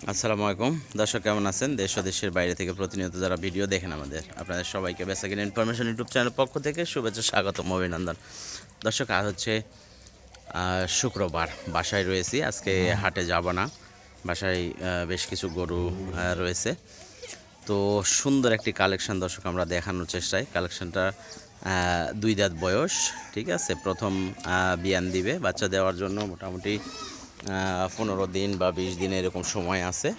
আসসালামু আলাইকুম দর্শক, কেমন আছেন? দেশ ও দেশের বাইরে থেকে প্রতিনিয়ত যারা ভিডিও দেখেন আপনাদের সবাইকে বেসাকিন ইনফরমেশন ইউটিউব চ্যানেলের পক্ষ থেকে শুভেচ্ছা, স্বাগতম, অভিনন্দন। দর্শক, আজ হচ্ছে শুক্রবার, বাসায় রয়েছি। আজকে হাটে যাব না, বাসায় বেশ কিছু গরু রয়েছে। তো সুন্দর একটি কালেকশন দর্শক আমরা দেখানোর চেষ্টায়। কালেকশনটা 2 দাঁত বয়স, ঠিক আছে। প্রথম বিয়ান দিবে, বাচ্চা দেওয়ার জন্য মোটামুটি 15 দিন বা 20 দিন এরকম সময় আছে,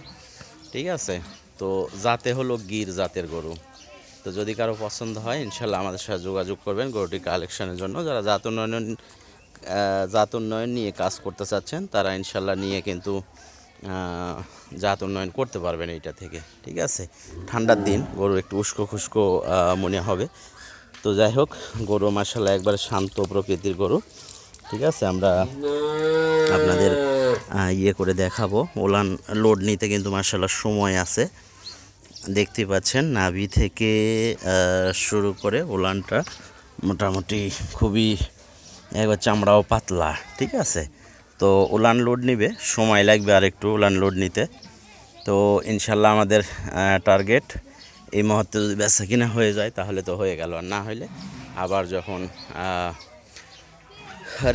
ঠিক আছে। তো জাতে হলো গির জাতের গরু। তো যদি কারো পছন্দ হয় ইনশাল্লাহ আমাদের সাথে যোগাযোগ করবেন গরুটি কালেকশনের জন্য। যারা জাত উন্নয়ন নিয়ে কাজ করতে চাচ্ছেন তারা ইনশাল্লাহ নিয়ে কিন্তু জাত উন্নয়ন করতে পারবেন এইটা থেকে, ঠিক আছে। ঠান্ডার দিন গরু একটু উস্কো খুস্কো মনে হবে। তো যাই হোক, গরু মাশাআল্লাহ একবারে শান্ত প্রকৃতির গরু, ঠিক আছে। আমরা আপনাদের ইয়ে করে দেখাবো। ওলান লোড নিতে কিন্তু মাশাআল্লাহ সময় আছে, দেখতে পাচ্ছেন। নাভি থেকে শুরু করে ওলানটা মোটামুটি খুবই একবার চামড়াও পাতলা, ঠিক আছে। তো ওলান লোড নিবে, সময় লাগবে আর একটু ওলান লোড নিতে। তো ইনশাল্লাহ আমাদের টার্গেট এই মুহূর্তে যদি বেচা কিনা হয়ে যায় তাহলে তো হয়ে গেল, আর না হলে আবার যখন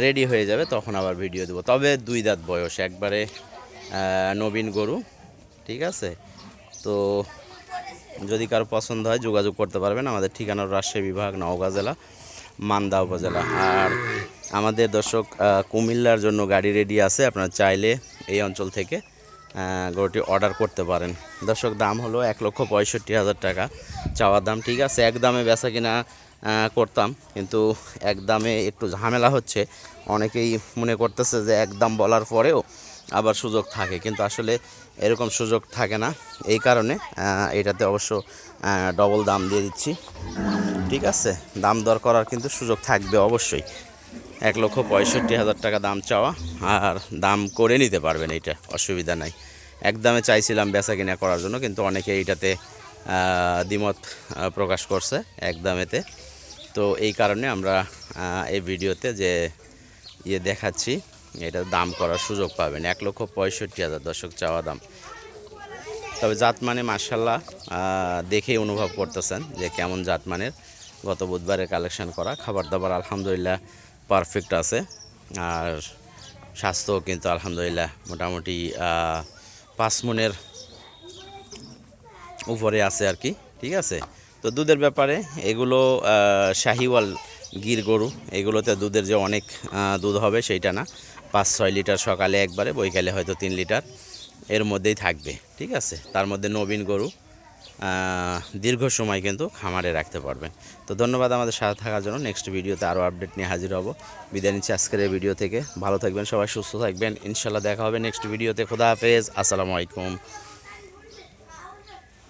রেডি হয়ে যাবে তখন আবার ভিডিও দেবো। তবে 2 দাঁত বয়স, একবারে নবীন গরু, ঠিক আছে। তো যদি কারো পছন্দ হয় যোগাযোগ করতে পারবেন। আমাদের ঠিকানা রাজশাহী বিভাগ, নওগাঁ জেলা, মান্দা উপজেলা। আর আমাদের দর্শক কুমিল্লার জন্য গাড়ি রেডি আছে, আপনারা চাইলে এই অঞ্চল থেকে গরুটি অর্ডার করতে পারেন। দর্শক, দাম হলো 1,65,000 টাকা চাওয়ার দাম, ঠিক আছে। এক দামে বেচা কিনা করতাম, কিন্তু এক দামে একটু ঝামেলা হচ্ছে। অনেকেই মনে করতেছে যে এক দাম বলার পরেও আবার সুযোগ থাকে, কিন্তু আসলে এরকম সুযোগ থাকে না। এই কারণে এটাতে অবশ্য ডবল দাম দিয়ে দিচ্ছি, ঠিক আছে। দাম দর করার কিন্তু সুযোগ থাকবে অবশ্যই। 1,65,000 টাকা দাম চাওয়া, আর দাম করে নিতে পারবেন, এইটা অসুবিধা নাই। একদমে চাইছিলাম বেচা কিনা করার জন্য, কিন্তু অনেকে এইটাতে দ্বিমত প্রকাশ করছে একদমেতে। তো এই কারণে আমরা এই ভিডিওতে যে দেখাচ্ছি, এটা দাম করার সুযোগ পাবেন। 1,65,000 দর্শক চাওয়া দাম। তবে জাত মানে মাশাআল্লাহ দেখেই অনুভব করতেছেন যে কেমন জাত মানের। গত বুধবারে কালেকশন করা, খাবার দাবার আলহামদুলিল্লাহ পারফেক্ট আছে, আর স্বাস্থ্য কিন্তু আলহামদুলিল্লাহ মোটামুটি 5 মনের উপরে আছে আর কি, ঠিক আছে। তো দুধের ব্যাপারে এগুলো শাহিওয়াল গির গরু, এগুলোতে দুধের যে অনেক দুধ হবে সেইটা না। 5-6 লিটার সকালে একবারে, বৈকালে হয়তো 3 লিটার এর মধ্যেই থাকবে, ঠিক আছে। তার মধ্যে নবীন গরু, দীর্ঘ সময় কিন্তু খামারে রাখতে পারবেন। তো ধন্যবাদ আমাদের সাথে থাকার জন্য। নেক্সট ভিডিওতে আরও আপডেট নিয়ে হাজির হব। বিদায় নিচ্ছি আজকের এই ভিডিও থেকে। ভালো থাকবেন সবাই, সুস্থ থাকবেন। ইনশাল্লাহ দেখা হবে নেক্সট ভিডিওতে। খোদা হাফেজ, আসসালামু আলাইকুম।